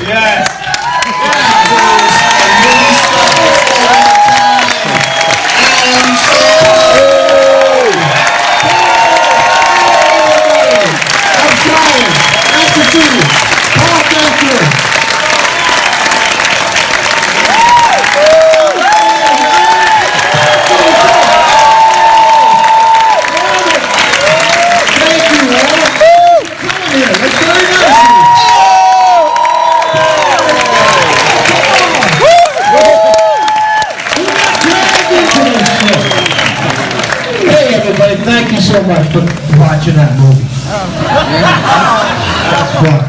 Yes. Thank you so much for watching that movie. That's fun.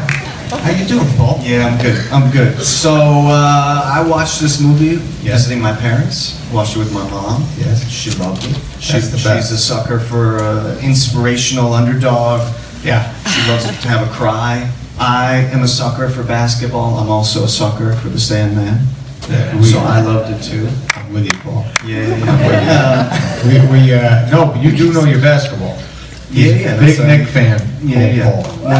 How you doing, Paul? Yeah, I'm good. So, I watched this movie visiting my parents. Watched it with my mom. Yes. She loved it. That's the best. She's a sucker for inspirational underdog. Yeah. She loves to have a cry. I am a sucker for basketball. I'm also a sucker for the Sandman. Yeah, So I loved it too. I'm with you, Paul. Yeah. No, but you do know your basketball. Yeah. Big Nick fan. Yeah. Paul.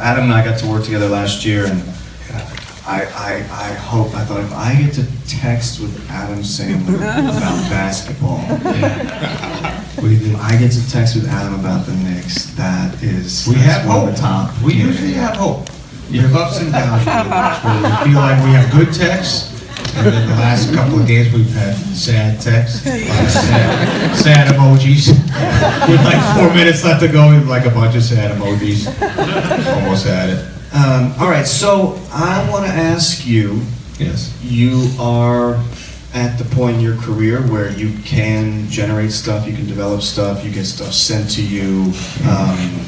Adam and I got to work together last year, and I thought if I get to text with Adam Sandler about basketball, I get to text with Adam about the Knicks. That's We have one hope. of the top. We usually have hope. We have ups and downs with us, where we feel like we have good texts, and then the last couple of days we've had sad texts, sad emojis. With like 4 minutes left to go, we have like a bunch of sad emojis. Almost had it. All right, so I want to ask you. Yes. You are at the point in your career where you can generate stuff, you can develop stuff, you get stuff sent to you.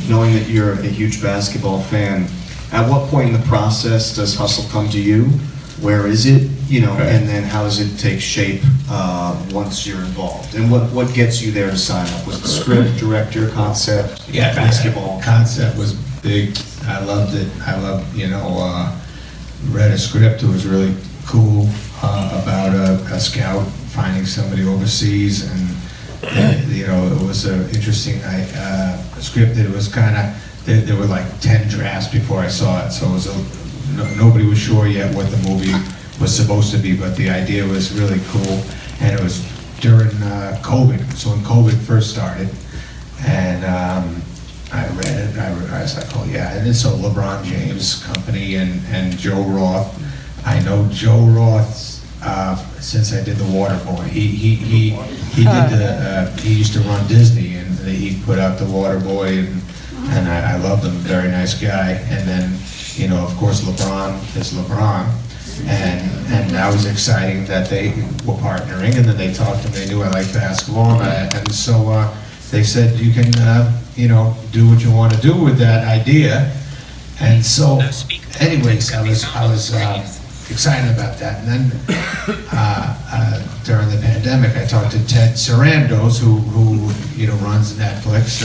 Knowing that you're a huge basketball fan, at what point in the process does hustle come to you? Where is it? Right. And then how does it take shape once you're involved? And what gets you there to sign up? Was it script, director, concept, basketball? Concept was big. I loved it. I loved, read a script. It was really cool about a scout finding somebody overseas, and it was an interesting script. That was kind of there were like 10 drafts before I saw it, so it was nobody was sure yet what the movie was supposed to be, but the idea was really cool, and it was during COVID. So when COVID first started, and I read it, I was like, oh yeah, and then so LeBron James Company and Joe Roth. I know Joe Roth since I did The Waterboy. He did he used to run Disney, and he put out The Waterboy, and I loved him. Very nice guy. And then of course LeBron is LeBron, and that was exciting that they were partnering, and then they talked and they knew I liked basketball, and so they said you can do what you want to do with that idea. And so anyways, I was excited about that. And then during the pandemic, I talked to Ted Sarandos, who runs Netflix,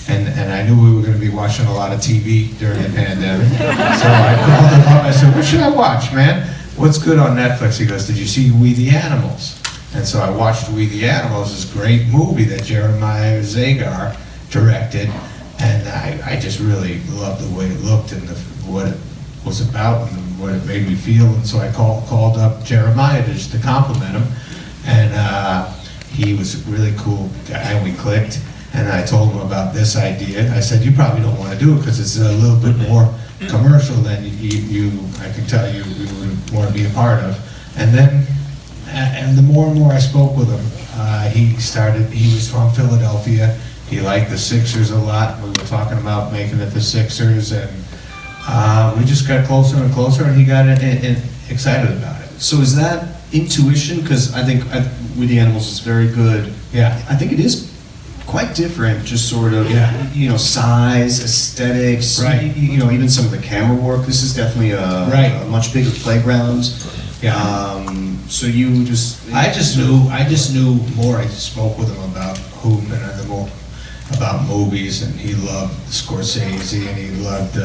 and I knew we were going to be watching a lot of TV during the pandemic. So I called him up. I said, "What should I watch, man? What's good on Netflix?" He goes, "Did you see We the Animals?" And so I watched We the Animals, this great movie that Jeremiah Zagar directed, and I just really loved the way it looked and what it was about and what it made me feel. And so I called up Jeremiah just to compliment him, and he was a really cool guy, and we clicked. And I told him about this idea. I said, "You probably don't want to do it because it's a little bit more commercial than I can tell you would want to be a part of." And then, and the more and more I spoke with him, he was from Philadelphia. He liked the Sixers a lot. We were talking about making it the Sixers, and we just got closer and closer, and he got excited about it. So is that intuition? Because I think With the Animals is very good. Yeah. I think it is quite different, just sort of, size, aesthetics, Right. Even some of the camera work. This is definitely a much bigger playground. Yeah. So you just... I just knew more. I just spoke with him about hoop and more about movies, and he loved Scorsese, and he loved,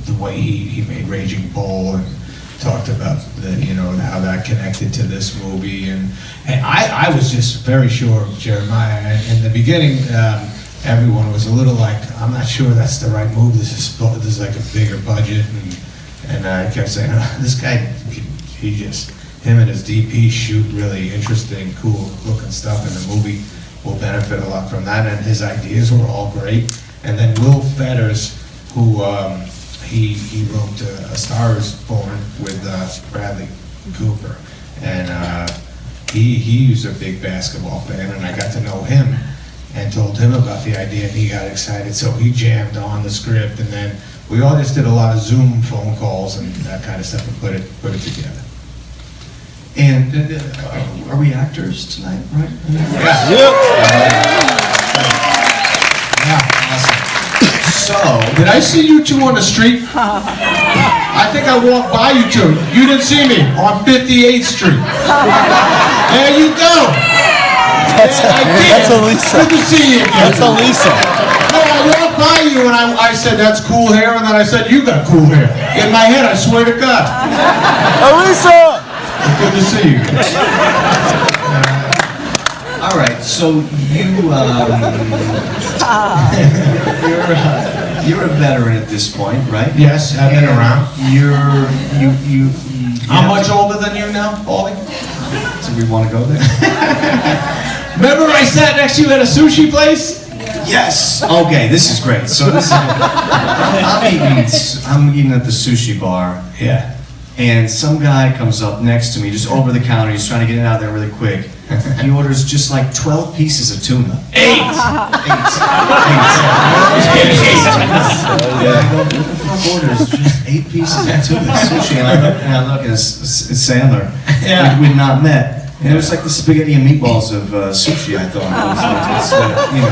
the way he made Raging Bull, talked about how that connected to this movie, and I was just very sure of Jeremiah. And in the beginning, everyone was a little like, I'm not sure that's the right move. This is like a bigger budget, and I kept saying, this guy, him and his DP shoot really interesting, cool looking stuff, and the movie will benefit a lot from that. And his ideas were all great. And then Will Fetters, who he wrote A Star Is Born with Bradley Cooper, and he was a big basketball fan, and I got to know him and told him about the idea, and he got excited, so he jammed on the script, and then we all just did a lot of Zoom phone calls and that kind of stuff and put it together. And are we actors tonight, right? Yeah. Yeah, awesome. So, did I see you two on the street? I think I walked by you two. You didn't see me on 58th Street. There you go. That's Elisa. Good to see you again. That's Elisa. No, I walked by you and I said, that's cool hair, and then I said, you got cool hair. In my head, I swear to God. Elisa! It's good to see you. all right, so you're a veteran at this point, right? Yes, I've been around. You How much older than you now, Paulie? So we want to go there? Remember I sat next to you at a sushi place? Yes. Okay, this is great. So this is, I'm eating at the sushi bar, Yeah. and some guy comes up next to me, just over the counter. He's trying to get it out of there really quick. He orders just like 12 pieces of tuna. Eight. Who orders just 8 pieces of tuna sushi? And I look at Sandler. Yeah. We'd not met. And it was like the spaghetti and meatballs of sushi, I thought.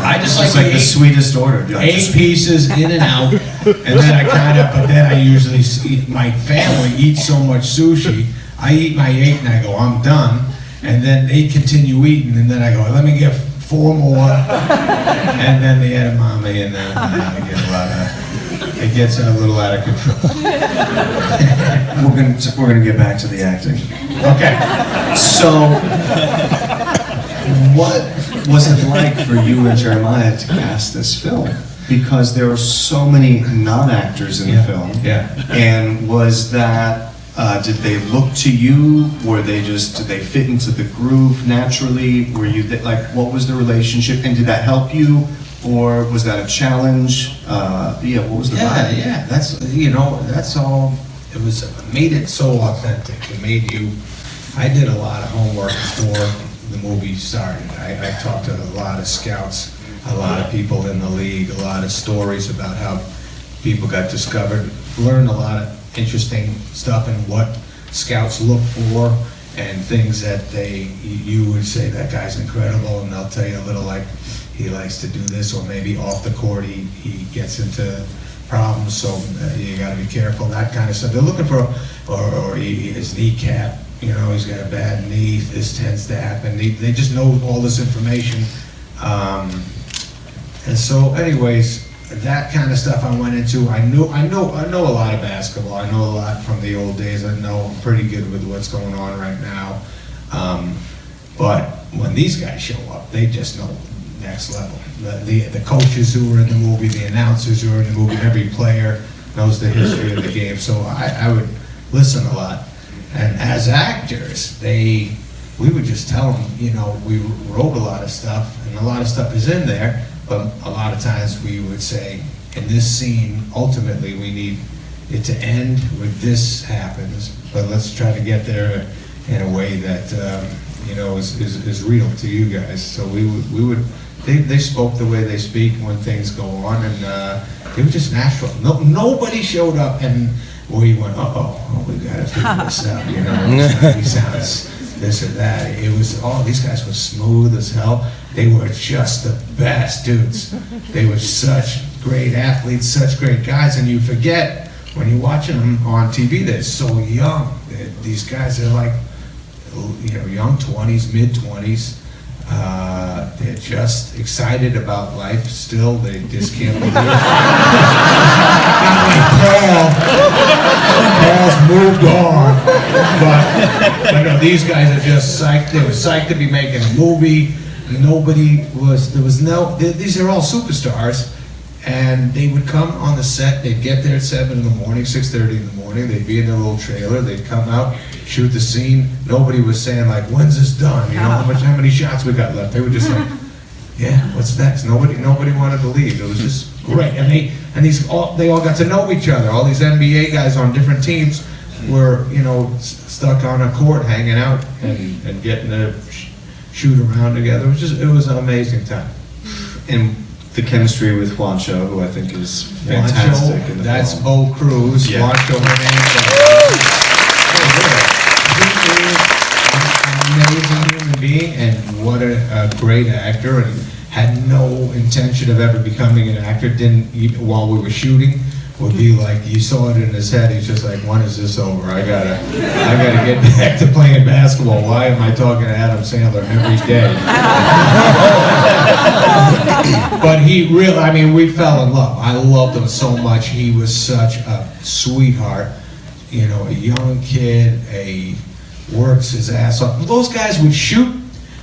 I just it's like like the sweetest order. Like, 8 pieces in and out, and then but then I usually my family eats so much sushi, I eat my 8 and I go, I'm done, and then they continue eating, and then I go, let me get 4 more, and then the edamame, and then I get a lot of, it gets a little out of control. We're gonna get back to the acting. Okay. So, what was it like for you and Jeremiah to cast this film? Because there are so many non-actors in the film. Yeah. And was that, did they look to you? Did they fit into the groove naturally? Were you, what was the relationship? And did that help you? Or was that a challenge? What was the vibe? Yeah, that's all, it made it so authentic. It made you, I did a lot of homework before the movie started. I talked to a lot of scouts, a lot of people in the league, a lot of stories about how people got discovered, learned a lot of interesting stuff and what scouts look for, and things that you would say, that guy's incredible, and they'll tell you a little like, he likes to do this, or maybe off the court he gets into problems, so you got to be careful, that kind of stuff. They're looking for, or his kneecap, he's got a bad knee, this tends to happen. They just know all this information. And so anyways, that kind of stuff I went into. I know a lot of basketball. I know a lot from the old days. I know I'm pretty good with what's going on right now. But when these guys show up, they just know next level. The coaches who were in the movie, the announcers who were in the movie, every player knows the history of the game. So I would listen a lot. And as actors, we would just tell them, we wrote a lot of stuff, and a lot of stuff is in there, but a lot of times we would say, in this scene, ultimately we need it to end with this happens, but let's try to get there in a way that, is real to you guys. So they spoke the way they speak when things go on, and it was just natural. Nobody showed up and we went, we gotta figure this out, he sounds this or that. It was, these guys were smooth as hell. They were just the best dudes. They were such great athletes, such great guys, and you forget when you're watching them on TV, they're so young. These guys are like, young 20s, mid 20s. They're just excited about life still. They just can't believe it. Not like Paul. Paul's moved on. But no, these guys are just psyched. They were psyched to be making a movie. These are all superstars. And they would come on the set, they'd get there at 7 in the morning, 6:30 in the morning, they'd be in their little trailer, they'd come out, shoot the scene. Nobody was saying like, when's this done? You know, how many shots we got left? They were just like, yeah, what's next? Nobody wanted to leave. It was just great. And they all got to know each other. All these NBA guys on different teams were, you know, stuck on a court hanging out and getting to shoot around together. It was an amazing time. And the chemistry with Juancho, who I think is fantastic. Juancho, that's Bo Cruz. Yeah. Juancho Hernandez. He is an amazing human being, and what a great actor, and had no intention of ever becoming an actor. Didn't even, while we were shooting, would be like, you saw it in his head, he's just like, when is this over? I gotta get back to playing basketball. Why am I talking to Adam Sandler every day? But we fell in love. I loved him so much. He was such a sweetheart. You know, a young kid, works his ass off. Those guys would shoot,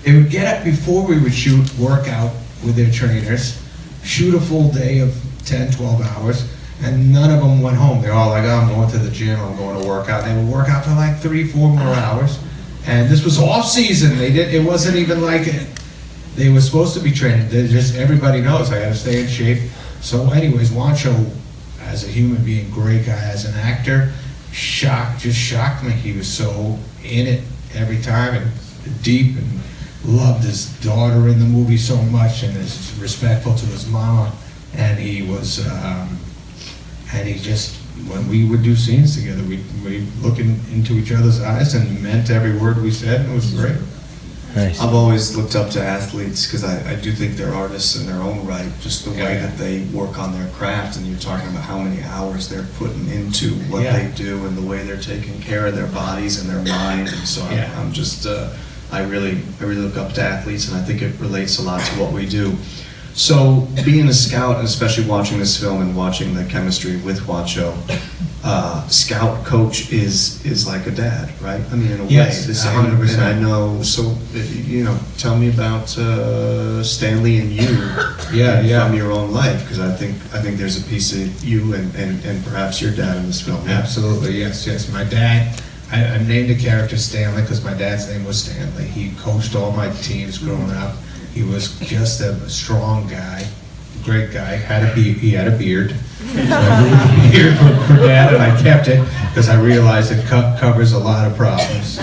they would get up before we would shoot, work out with their trainers, shoot a full day of 10, 12 hours, and none of them went home. They're all like, oh, I'm going to the gym, I'm going to work out. They would work out for like 3, 4 more hours. And this was off season. It wasn't even like they were supposed to be training. Everybody knows I gotta stay in shape. So anyways, Juancho, as a human being, great guy. As an actor, just shocked me. He was so in it every time and deep, and loved his daughter in the movie so much, and is respectful to his mama. And he was, when we would do scenes together, we'd look into each other's eyes and meant every word we said, and it was great. Nice. I've always looked up to athletes because I do think they're artists in their own right, just the way that they work on their craft, and you're talking about how many hours they're putting into what they do and the way they're taking care of their bodies and their mind, and so I'm just, I really look up to athletes, and I think it relates a lot to what we do. So being a scout, and especially watching this film and watching the chemistry with Juancho, scout coach is like a dad, right? I mean, in a way. Yes, 100%. And I know, so, you know, tell me about Stanley and you from your own life, because I think there's a piece of you and perhaps your dad in this film. Absolutely, yes. My dad, I named the character Stanley because my dad's name was Stanley. He coached all my teams growing up. He was just a strong guy, great guy. He had a beard. So I grew a beard for Dad, and I kept it because I realized it covers a lot of problems.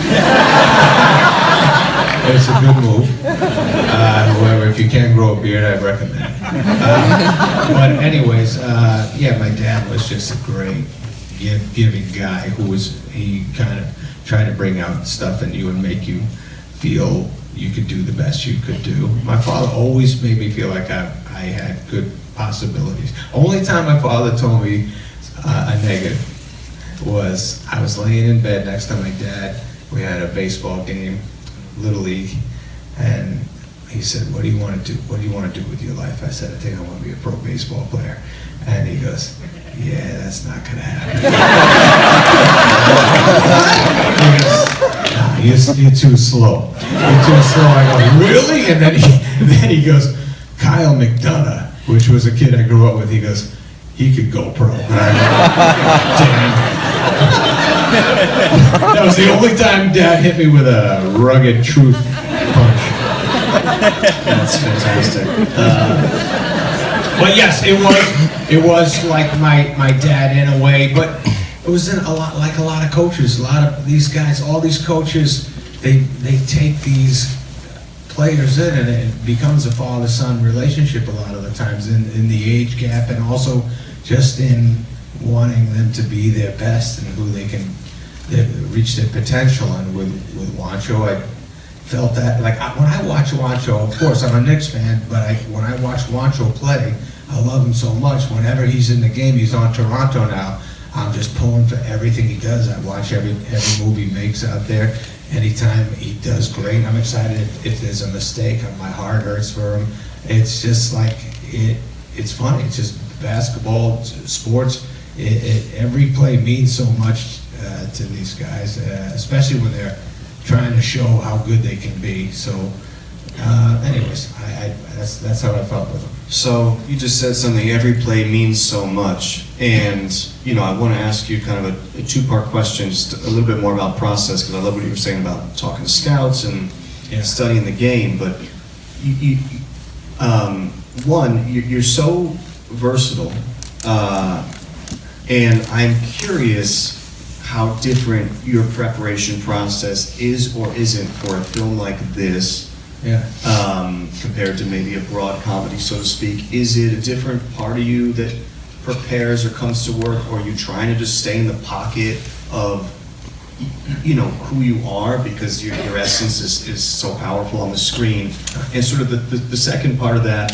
It's a good move. However, if you can grow a beard, I'd recommend it. But anyways, my dad was just a great giving guy he kind of tried to bring out stuff in you and make you feel you could do the best you could do. My father always made me feel like I had good possibilities. Only time my father told me a negative was I was laying in bed next to my dad. We had a baseball game, Little League, and he said, what do you want to do? What do you want to do with your life? I said, I think I want to be a pro baseball player. And he goes, yeah, that's not going to happen. He goes, nah, you're too slow. You're too slow. I go, really? And then he goes, Kyle McDonough, which was a kid I grew up with, he goes, he could go pro. And I go, damn. That was the only time Dad hit me with a rugged truth punch. That's fantastic. But yes, it was like my dad in a way, but it was a lot of coaches. A lot of these guys, all these coaches, they take these players in, and it becomes a father-son relationship a lot of the times in the age gap, and also just in wanting them to be their best and who they can reach their potential. And with Juancho, I felt that, like, when I watch Juancho, of course I'm a Knicks fan, but when I watch Juancho play, I love him so much. Whenever he's in the game, he's on Toronto now, I'm just pulling for everything he does. I watch every move he makes out there, anytime he does great. I'm excited if there's a mistake. My heart hurts for him. It's just like, it's funny. It's just basketball, sports. Every play means so much to these guys, especially when they're trying to show how good they can be. So, anyways, that's how I felt with them. So you just said something, every play means so much, and I want to ask you kind of a two-part question, just a little bit more about process, because I love what you were saying about talking to scouts and studying the game, but you're so versatile, and I'm curious how different your preparation process is or isn't for a film like this. Compared to maybe a broad comedy, so to speak. Is it a different part of you that prepares or comes to work, or are you trying to just stay in the pocket of who you are, because your essence is so powerful on the screen? And sort of the second part of that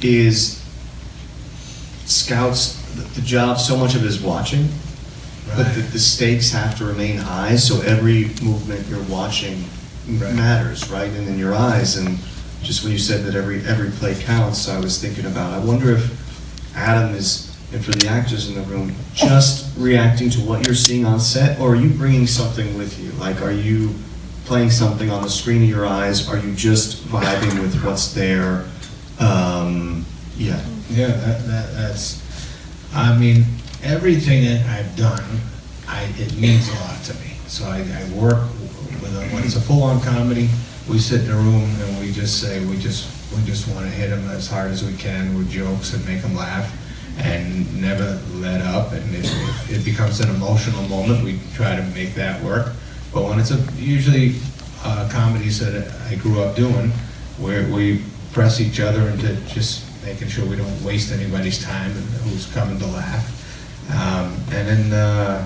is scouts, the job, so much of it is watching, but the stakes have to remain high, so every movement you're watching matters, right? And in your eyes, and just when you said that every play counts, I was thinking about, I wonder if Adam is, and for the actors in the room, just reacting to what you're seeing on set, or are you bringing something with you? Like, are you playing something on the screen of your eyes? Are you just vibing with what's there? That's, I mean, everything that I've done, it means a lot to me. So I work when it's a full-on comedy, we sit in a room and we just say we just want to hit them as hard as we can with jokes and make them laugh and never let up. And if it becomes an emotional moment, we try to make that work. But when it's usually comedies that I grew up doing, where we press each other into just making sure we don't waste anybody's time and who's coming to laugh. And in a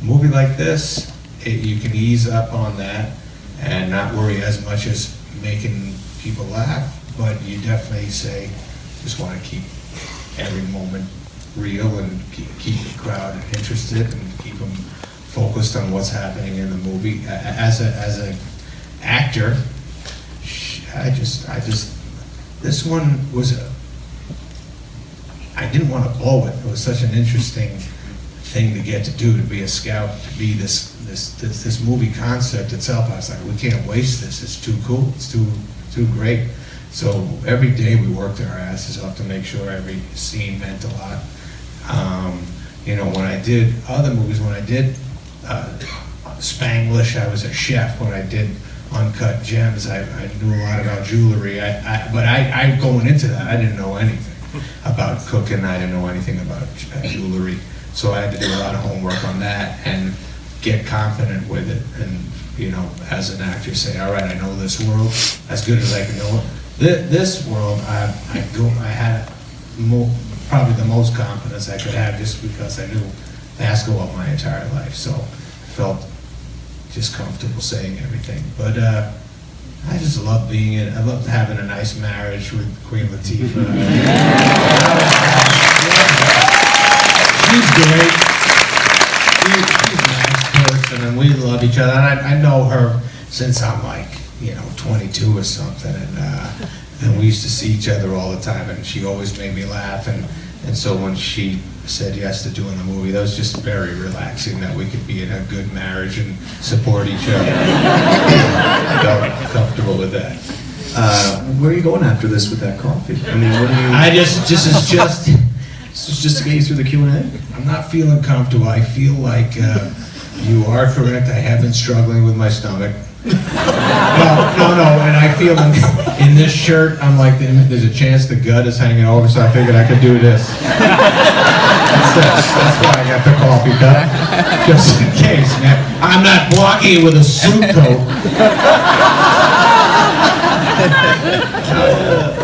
movie like this, you can ease up on that and not worry as much as making people laugh, but you definitely say, just want to keep every moment real and keep the crowd interested and keep them focused on what's happening in the movie. As an actor, this one was I didn't want to blow it. It was such an interesting thing to get to do, to be a scout, to be this movie concept itself. I was like, we can't waste this. It's too cool. It's too great. So every day we worked our asses off to make sure every scene meant a lot. When I did other movies, when I did Spanglish, I was a chef. When I did Uncut Gems, I knew a lot about jewelry. But going into that, I didn't know anything about cooking. I didn't know anything about jewelry. So I had to do a lot of homework on that and get confident with it. And, as an actor, say, all right, I know this world as good as I can know it. This world, I had probably the most confidence I could have, just because I knew basketball my entire life. So I felt just comfortable saying everything. But I just love being in. I love having a nice marriage with Queen Latifah. She's great. She's a nice person, and we love each other. And I know her since I'm like, 22 or something, and we used to see each other all the time, and she always made me laugh. And so when she said yes to doing the movie, that was just very relaxing, that we could be in a good marriage and support each other. I felt comfortable with that. Where are you going after this with that coffee? I mean, what do you... This is just to get you through the Q&A? I'm not feeling comfortable. I feel like you are correct. I have been struggling with my stomach. No, and I feel in this shirt, I'm like, there's a chance the gut is hanging over, so I figured I could do this. That's why I got the coffee cup, just in case, man. I'm not blocking it with a suit coat.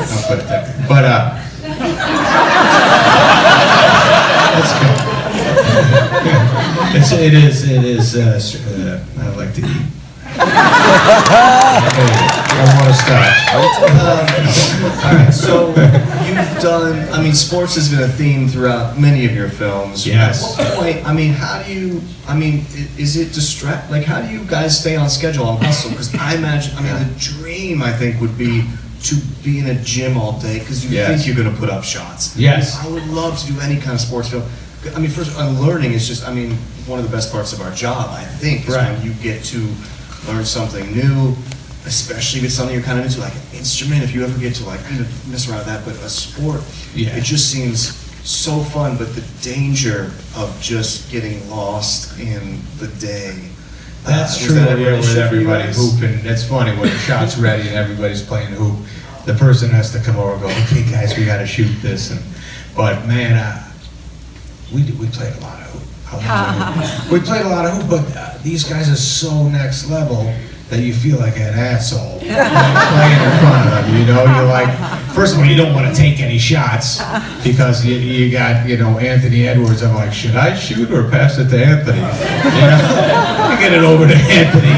I'll put it there. But, that's good. It is, I like to eat. don't want to start. All right, so you've done, I mean, sports has been a theme throughout many of your films. Yes. At what point, I mean, how do you, I mean, is it like, how do you guys stay on schedule and hustle? Because I imagine, I mean, the dream, I think, would be to be in a gym all day because you think you're going to put up shots. Yes. I would love to do any kind of sports film. I mean, first, learning is just, I mean, one of the best parts of our job, I think, is when you get to learn something new, especially if it's something you're kind of into, like an instrument, if you ever get to like, mess around with that, but a sport, it just seems so fun, but the danger of just getting lost in the day. That's true with everybody hooping. It's funny when the shot's ready and everybody's playing hoop, the person has to come over and go, okay guys, we got to shoot this. But man, we played a lot of hoop. We played a lot of hoop, but these guys are so next level that you feel like an asshole playing in front of them. You know, you're like, first of all, you don't want to take any shots because you got, Anthony Edwards. I'm like, should I shoot or pass it to Anthony? Let me get it over to Anthony.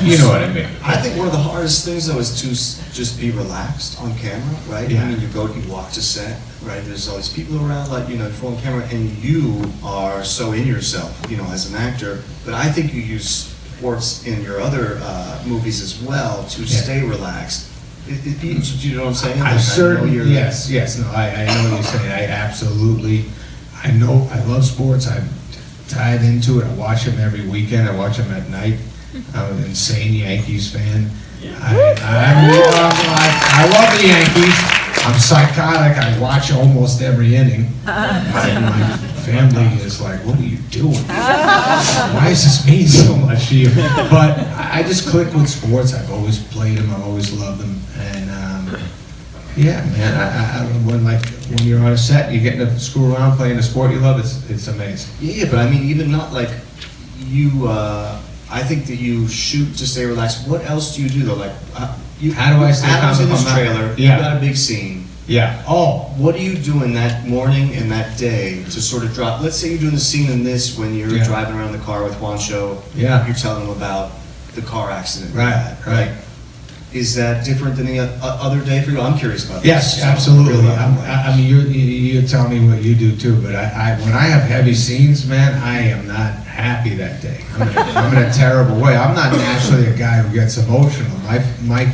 You know what I mean. I think one of the hardest things, though, is to just be relaxed on camera, right? Yeah. I mean, you walk to set, right? There's all these people around, like, you're on camera, and you are so in yourself, as an actor. But I think you use sports in your other movies as well to stay relaxed. Do you know what I'm saying? Yes. No, I know what you're saying. I absolutely, I love sports. I'm tied into it. I watch them every weekend. I watch them at night. I'm an insane Yankees fan. I love the Yankees. I'm psychotic. I watch almost every inning. My family is like, what are you doing? Why does this mean so much to you? But I just click with sports. I've always played them. I've always loved them. And yeah, man, when you're on a set, you're getting to screw around playing a sport you love, it's amazing. Yeah, but I mean, even not like you, I think that you shoot to stay relaxed. What else do you do though? Like, how do I stay calm? Adam's in this trailer. You got a big scene. Yeah. Oh, what do you do in that morning and that day to sort of drop? Let's say you're doing the scene in this when you're driving around the car with Juancho. Yeah. You're telling him about the car accident. Right. Is that different than any other day for you? I'm curious about this. Yes, absolutely. I mean, you're telling me what you do too, but when I have heavy scenes, man, I am not happy that day. I'm in a terrible way. I'm not naturally a guy who gets emotional. My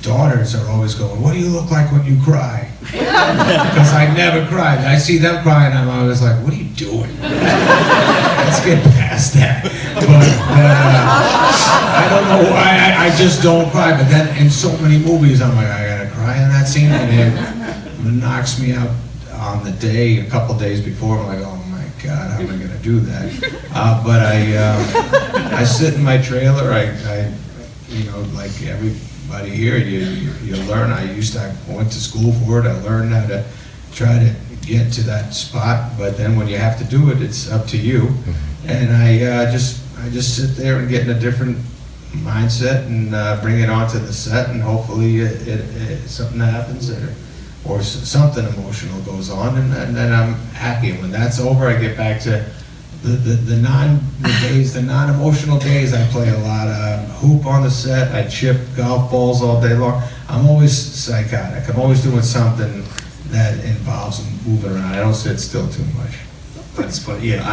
daughters are always going, what do you look like when you cry? Because I never cried. I see them crying, I'm always like, what are you doing? Let's get past that. But I don't know why, I just don't cry. But then in so many movies, I'm like, I gotta cry in that scene, and it knocks me out on the day, a couple days before. I'm like, oh my God, how am I gonna do that? But I sit in my trailer, I like everybody here, you learn. I went to school for it. I learned how to try to get to that spot, but then when you have to do it, it's up to you. And I just sit there and get in a different mindset and bring it onto the set, and hopefully something happens or something emotional goes on, and then I'm happy. And when that's over, I get back to the non-emotional days. I play a lot of hoop on the set. I chip golf balls all day long. I'm always psychotic. I'm always doing something that involves moving around. I don't sit still too much. That's funny. Yeah,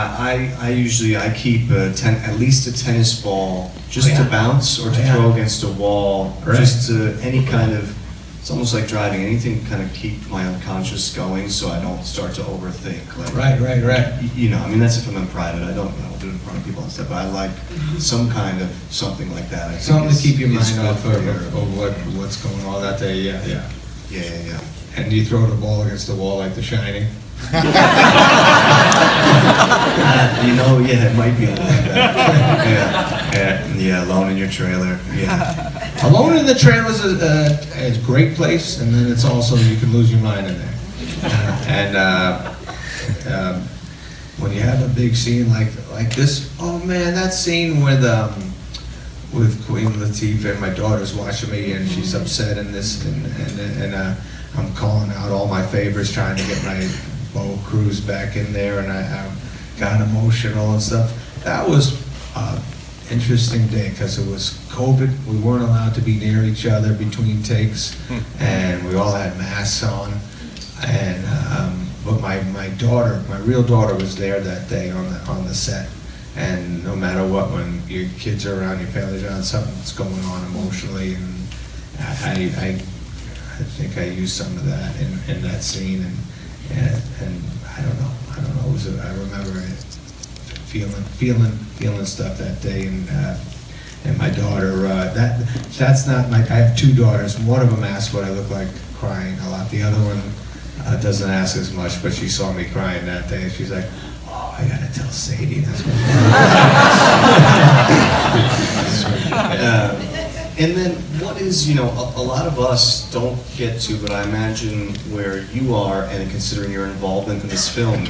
I usually keep at least a tennis ball just to bounce or to throw against a wall, just to any kind of. It's almost like driving. Anything to kind of keep my unconscious going, so I don't start to overthink. Like, right. I mean, that's if I'm in private. I don't do it in front of people and stuff. But I like some kind of something like that. I something to keep your mind off of what's going on that day. Yeah. And you throw the ball against the wall like The Shining. It might be like that. Yeah, Alone in Your Trailer. Yeah. Alone in the Trailer is a great place, and then it's also, you can lose your mind in there. When you have a big scene like this, oh man, that scene with Queen Latifah, and my daughter's watching me, and she's upset in this, and I'm calling out all my favors, trying to get my Bo Cruz back in there, and I got emotional and stuff. That was interesting day because it was COVID. We weren't allowed to be near each other between takes, and we all had masks on. And but my daughter, my real daughter, was there that day on the set. And no matter what, when your kids are around, your family's around, something's going on emotionally, and I think I used some of that in that scene, and I don't know. It was I remember it, feeling stuff that day, and my daughter. That's not my. I have two daughters. One of them asked what I look like crying a lot. The other one doesn't ask as much, but she saw me crying that day. She's like, "Oh, I gotta tell Sadie." That's what. And then what is, a lot of us don't get to, but I imagine where you are, and considering your involvement in this film,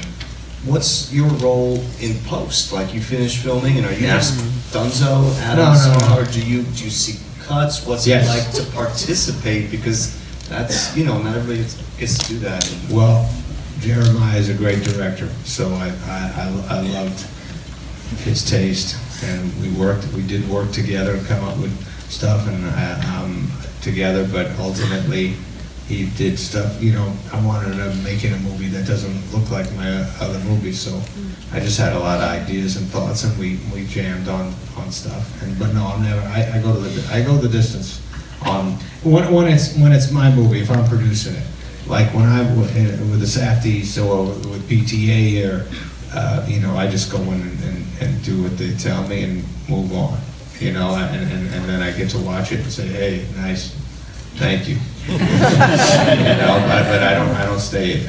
what's your role in post? Like, you finish filming, and are you just Dunzo, Adams, No. or do you see cuts? What's it like to participate? Because that's, not everybody gets to do that. Well, Jeremiah is a great director, so I loved his taste, and we did work together and come up with stuff and together, but ultimately he did stuff. I wanted to make it a movie that doesn't look like my other movies, so I just had a lot of ideas and thoughts, and we jammed on stuff. But no, I'm never. I go the distance on when it's my movie, if I'm producing it. Like when I'm with the Safdies or with PTA, or I just go in and do what they tell me and move on. And then I get to watch it and say, "Hey, nice, thank you." But I don't stay.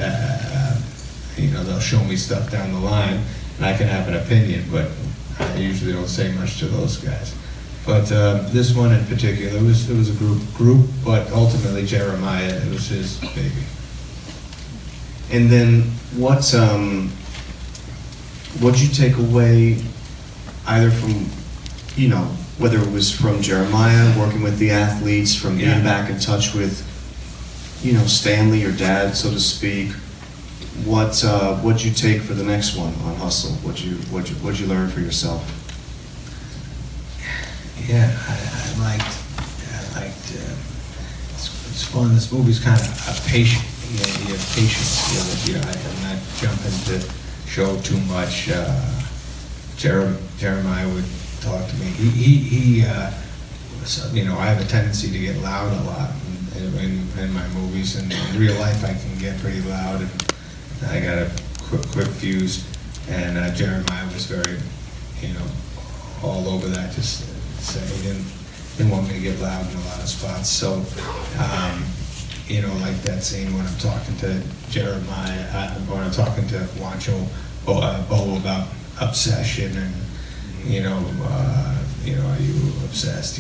They'll show me stuff down the line, and I can have an opinion, but I usually don't say much to those guys. But this one in particular, it was a group, but ultimately Jeremiah, it was his baby. And then what'd you take away, either from, whether it was from Jeremiah working with the athletes, from being back in touch with, Stanley, your dad, so to speak. What'd you take for the next one on Hustle? What'd you learn for yourself? Yeah, I liked. It's fun. This movie's kind of patient. You have patience. I'm not jumping to show too much. Jeremiah would talk to me. He I have a tendency to get loud a lot in my movies, and in real life I can get pretty loud, and I got a quick fuse. And Jeremiah was very, all over that. Just say he didn't want me to get loud in a lot of spots. So, like that scene when I'm talking to Jeremiah, when I'm talking to Wancho Bo about obsession, and are you obsessed?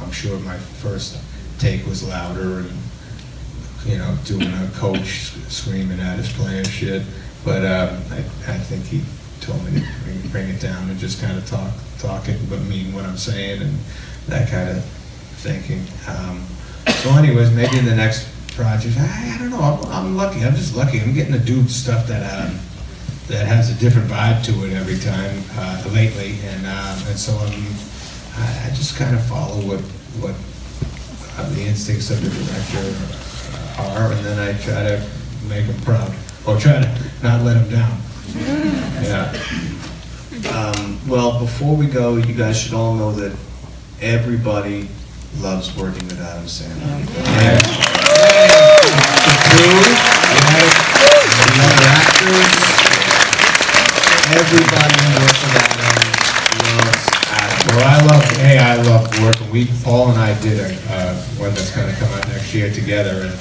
I'm sure my first take was louder, and doing a coach screaming at his player shit. But I think he told me to bring it down and just kind of talk it, but mean what I'm saying, and that kind of thinking. So anyways, maybe in the next project, I don't know, I'm lucky. I'm just lucky. I'm getting to do stuff that has a different vibe to it every time lately, and so I just kind of follow what the instincts of the director are, and then I try to make him proud, or try to not let him down. Yeah. Well, before we go, you guys should all know that everybody loves working with Adam Sandler. Yeah. The crew, the other actors, everybody who works with Adam loves Adam. Well, I love working. Paul and I did one that's going to come out next year together, and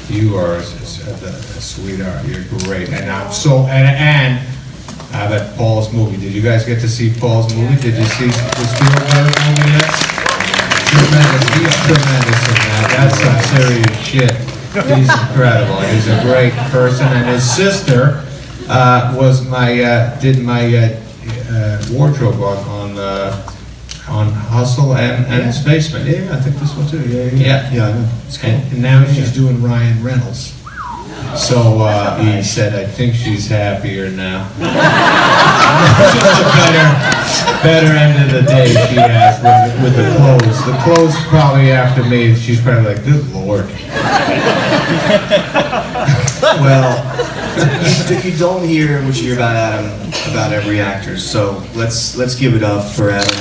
you are a sweetheart. You're great, and I'm so and I bet Paul's movie. Did you guys get to see Paul's movie? Did you see the Spielberg movie yet? Tremendous. He's tremendous in that. That's some serious shit. He's incredible. He's a great person, and his sister did my wardrobe on Hustle and Spaceman. Yeah, I think this one too. Yeah. Yeah, I know. It's cool. And now she's doing Ryan Reynolds. So he said, I think she's happier now. Just a better end of the day she has with the clothes. The clothes probably after me, she's probably like, good Lord. Well, you don't hear what you hear about Adam about every actor. So let's give it up for Adam.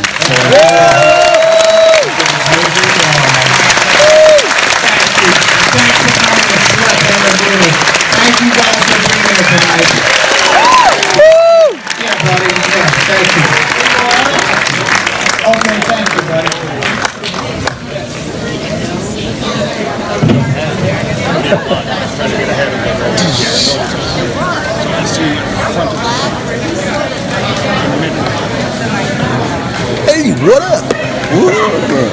Thank you guys for being here tonight. Yeah, buddy. Yeah, thank you. Okay, thank you, buddy. Hey, what up? Woo.